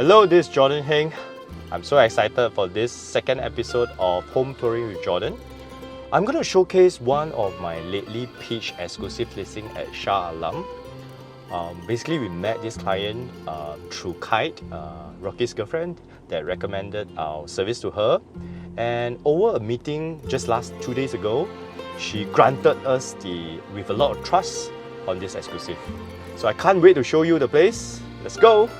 Hello, this is Jordan Heng. I'm so excited for this second episode of Home Touring with Jordan. I'm going to showcase one of my lately pitched exclusive listing at Shah alum. Basically, we met this client through 𝗙𝗲𝘁𝗂𝘀, Rocky's girlfriend, that recommended our service to her. And over a meeting just 2 days ago, she granted us with a lot of trust on this exclusive. So I can't wait to show you the place. Let's go!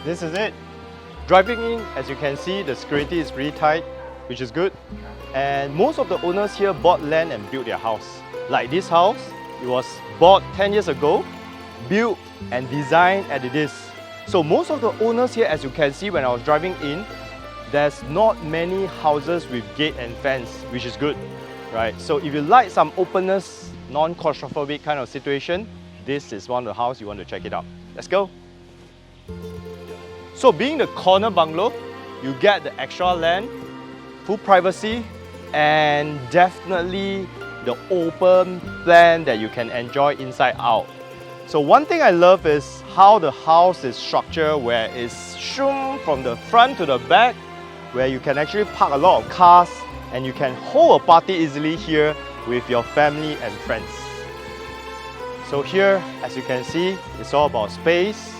This is it. Driving in, as you can see, the security is pretty tight, which is good. And most of the owners here bought land and built their house. Like this house, it was bought 10 years ago, built and designed as it is. So most of the owners here, as you can see when I was driving in, there's not many houses with gate and fence, which is good, right? So if you like some openness, non-claustrophobic kind of situation, this is one of the houses you want to check it out. Let's go. So being the corner bungalow, you get the extra land, full privacy, and definitely the open plan that you can enjoy inside out. So one thing I love is how the house is structured, where it's shown from the front to the back, where you can actually park a lot of cars and you can hold a party easily here with your family and friends. So here, as you can see, it's all about space,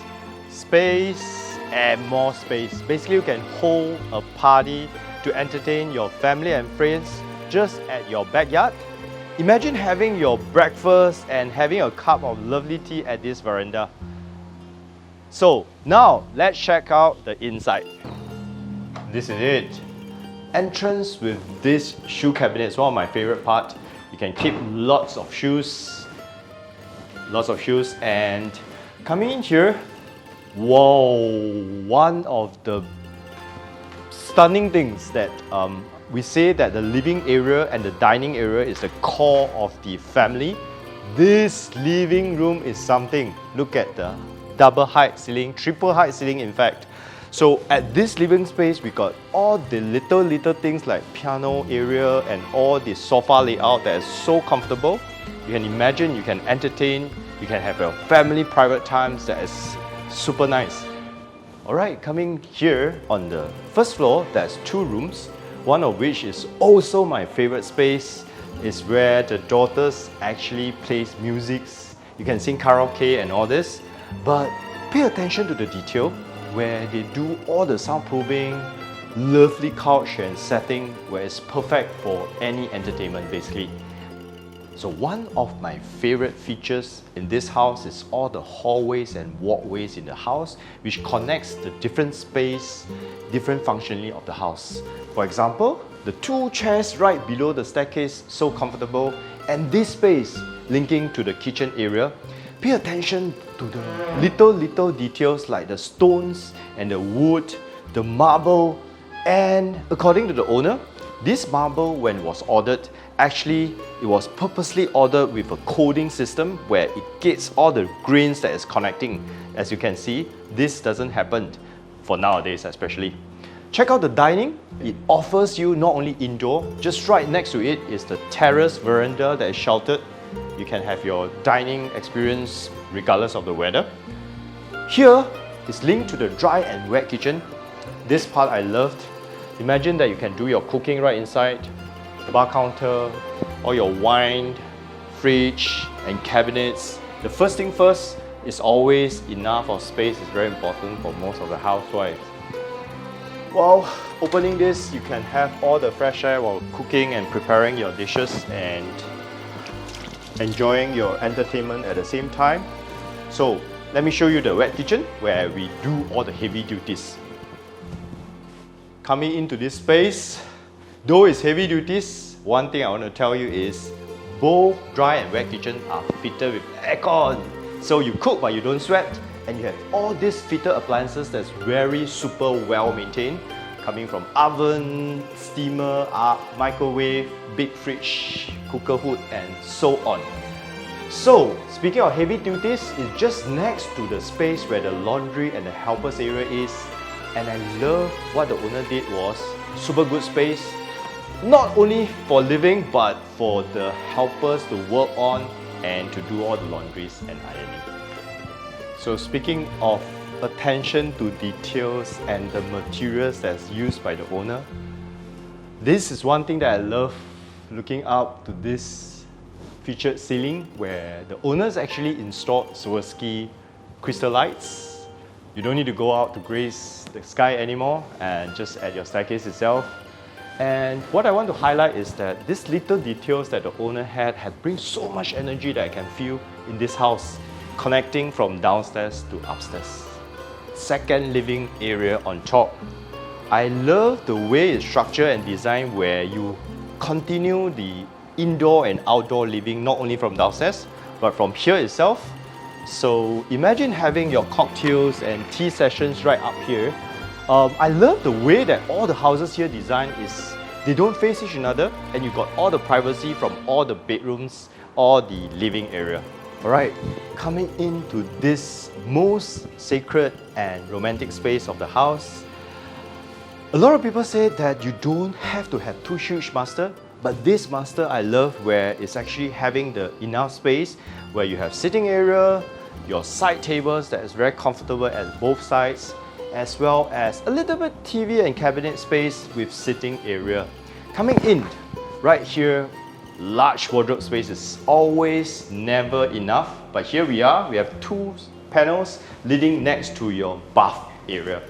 and more space. Basically, you can hold a party to entertain your family and friends just at your backyard. Imagine having your breakfast and having a cup of lovely tea at this veranda. So now let's check out the inside. This is it. Entrance with this shoe cabinet is one of my favorite parts. You can keep lots of shoes, and coming in here, whoa, one of the stunning things that we say that the living area and the dining area is the core of the family. This living room is something. Look at the double height ceiling, triple height ceiling in fact. So at this living space, we got all the little things like piano area and all the sofa layout that is so comfortable. You can imagine, you can entertain, you can have your family private times that is super nice. Alright, coming here on the first floor, there's 2 rooms, one of which is also my favorite space, is where the daughters actually plays music. You can sing karaoke and all this, but pay attention to the detail where they do all the soundproofing, lovely couch and setting where it's perfect for any entertainment basically. So one of my favorite features in this house is all the hallways and walkways in the house, which connects the different space, different functionality of the house. For example, the 2 chairs right below the staircase, so comfortable, and this space linking to the kitchen area. Pay attention to the little details like the stones and the wood, the marble, and according to the owner, this marble, when it was ordered, actually it was purposely ordered with a coding system where it gets all the grains that is connecting. As you can see, this doesn't happen for nowadays especially. Check out the dining. It offers you not only indoor, just right next to it is the terrace veranda that is sheltered. You can have your dining experience regardless of the weather. Here is linked to the dry and wet kitchen. This part I loved. Imagine that you can do your cooking right inside, the bar counter, all your wine, fridge and cabinets. The first thing first is always enough of space. It's very important for most of the housewives. While opening this, you can have all the fresh air while cooking and preparing your dishes and enjoying your entertainment at the same time. So let me show you the wet kitchen where we do all the heavy duties. Coming into this space, though it's heavy duties, one thing I want to tell you is both dry and wet kitchen are fitted with aircon. So you cook but you don't sweat, and you have all these fitted appliances that's very super well maintained, coming from oven, steamer, microwave, big fridge, cooker hood, and so on. So speaking of heavy duties, it's just next to the space where the laundry and the helpers area is, and I love what the owner did was super good space, not only for living but for the helpers to work on and to do all the laundries and ironing. So speaking of attention to details and the materials that's used by the owner, this is one thing that I love, looking up to this featured ceiling where the owners actually installed Swarovski crystal lights. You don't need to go out to grace the sky anymore, and just at your staircase itself. And what I want to highlight is that these little details that the owner had bring so much energy that I can feel in this house, connecting from downstairs to upstairs. Second living area on top. I love the way it's structured and designed, where you continue the indoor and outdoor living not only from downstairs but from here itself. So imagine having your cocktails and tea sessions right up here. I love the way that all the houses here designed is they don't face each other, and you got all the privacy from all the bedrooms or the living area. Alright, coming into this most sacred and romantic space of the house. A lot of people say that you don't have to have two huge master, but this master I love, where it's actually having the enough space where you have sitting area, your side tables that is very comfortable at both sides, as well as a little bit TV and cabinet space with sitting area. Coming in, right here, large wardrobe space is always never enough, but here we have two panels leading next to your bath area.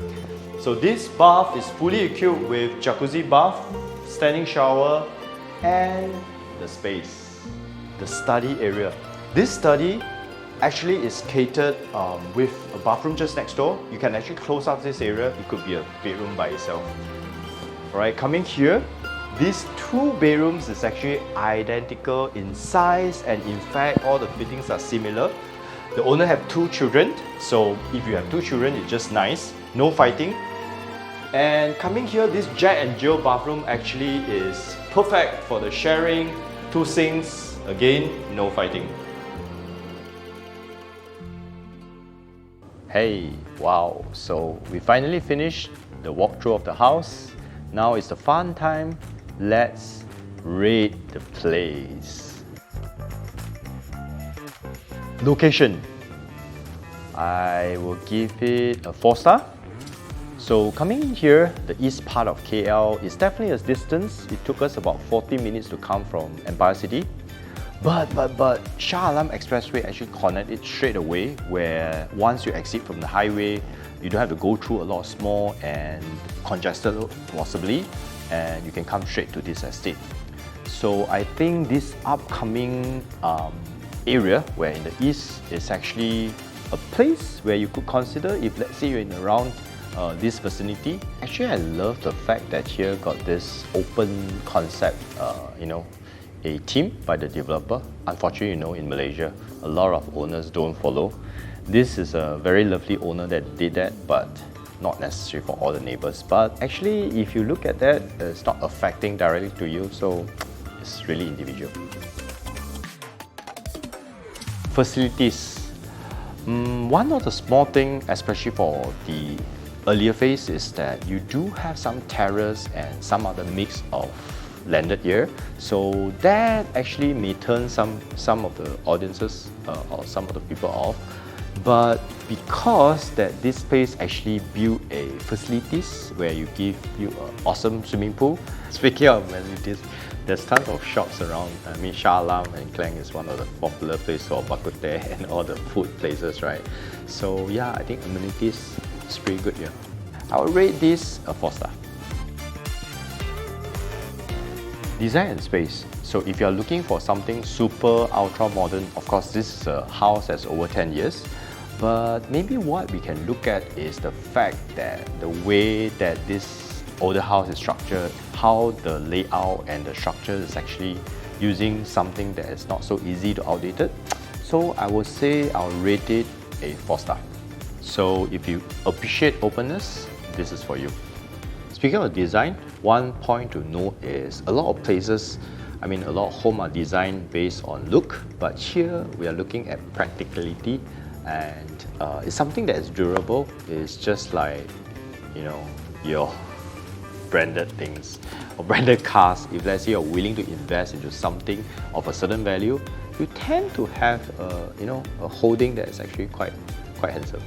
So this bath is fully equipped with jacuzzi bath, standing shower, and the space, the study area. This study actually is catered with a bathroom just next door. You can actually close up this area. It could be a bedroom by itself. Alright, coming here, these two bedrooms is actually identical in size, and in fact all the fittings are similar. The owner have two children, so if you have two children, it's just nice, no fighting. And coming here, this Jack and Jill bathroom actually is perfect for the sharing, two sinks, again, no fighting. Hey, wow, so we finally finished the walkthrough of the house. Now it's the fun time. Let's rate the place. Location. I will give it a 4-star. So coming in here, the east part of KL is definitely a distance. It took us about 40 minutes to come from Empire City. But Shah Alam Expressway actually connect it straight away, where once you exit from the highway, you don't have to go through a lot of small and congested possibly, and you can come straight to this estate. So I think this upcoming area, where in the east, is actually a place where you could consider if, let's say, you're in around this vicinity. Actually, I love the fact that here got this open concept, a theme by the developer. Unfortunately, in Malaysia, a lot of owners don't follow. This is a very lovely owner that did that, but not necessary for all the neighbors. But actually, if you look at that, it's not affecting directly to you, so it's really individual. Facilities. One of the small things, especially for the earlier phase, is that you do have some terrace and some other mix of landed here, so that actually may turn some of the audiences or some of the people off. But because that this place actually built a facilities where you give you an awesome swimming pool. Speaking of amenities, there's tons of shops around. I mean, Shah Alam and Klang is one of the popular places for bak kut teh and all the food places, right? So yeah, I think amenities is pretty good here. I would rate this a 4-star. Design and space. So if you're looking for something super ultra modern, of course this is a house that's over 10 years. But maybe what we can look at is the fact that the way that this older house is structured, how the layout and the structure is actually using something that is not so easy to outdate it. So I would say I'll rate it a 4-star. So if you appreciate openness, this is for you. Speaking of design, one point to note is a lot of places, a lot of homes are designed based on look, but here we are looking at practicality, and it's something that is durable. It's just like, your branded things or branded cars. If let's say you're willing to invest into something of a certain value, you tend to have a holding that is actually quite handsome.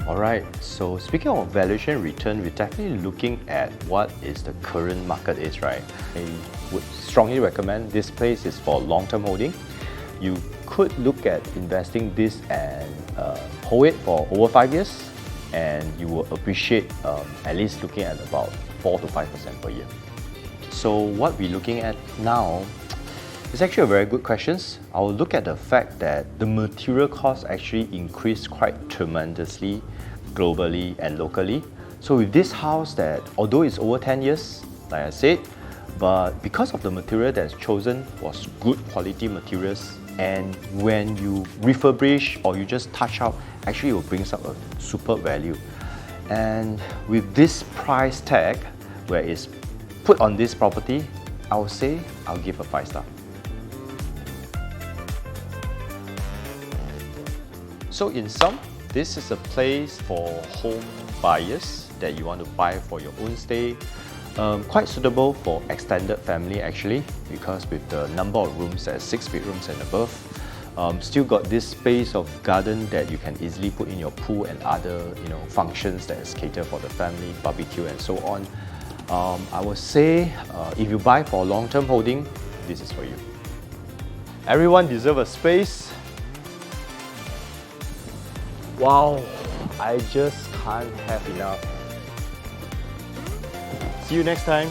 Alright, so speaking of valuation return, we're definitely looking at what is the current market is, right? I would strongly recommend this place is for long-term holding. You could look at investing this and hold it for over 5 years, and you will appreciate at least looking at about 4 to 5% per year. So what we're looking at now is actually a very good question. I'll look at the fact that the material costs actually increased quite tremendously globally and locally. So with this house that, although it's over 10 years, like I said, but because of the material that's chosen was good quality materials, and when you refurbish or you just touch up, actually it will bring up a superb value. And with this price tag, where it's put on this property, I would say I'll give a 5 star. So in sum, this is a place for home buyers that you want to buy for your own stay. Quite suitable for extended family actually, because with the number of rooms at 6 bedrooms and above, still got this space of garden that you can easily put in your pool and other functions that is catered for the family, barbecue and so on. I would say if you buy for long-term holding, this is for you. Everyone deserves a space. Wow, I just can't have enough. See you next time.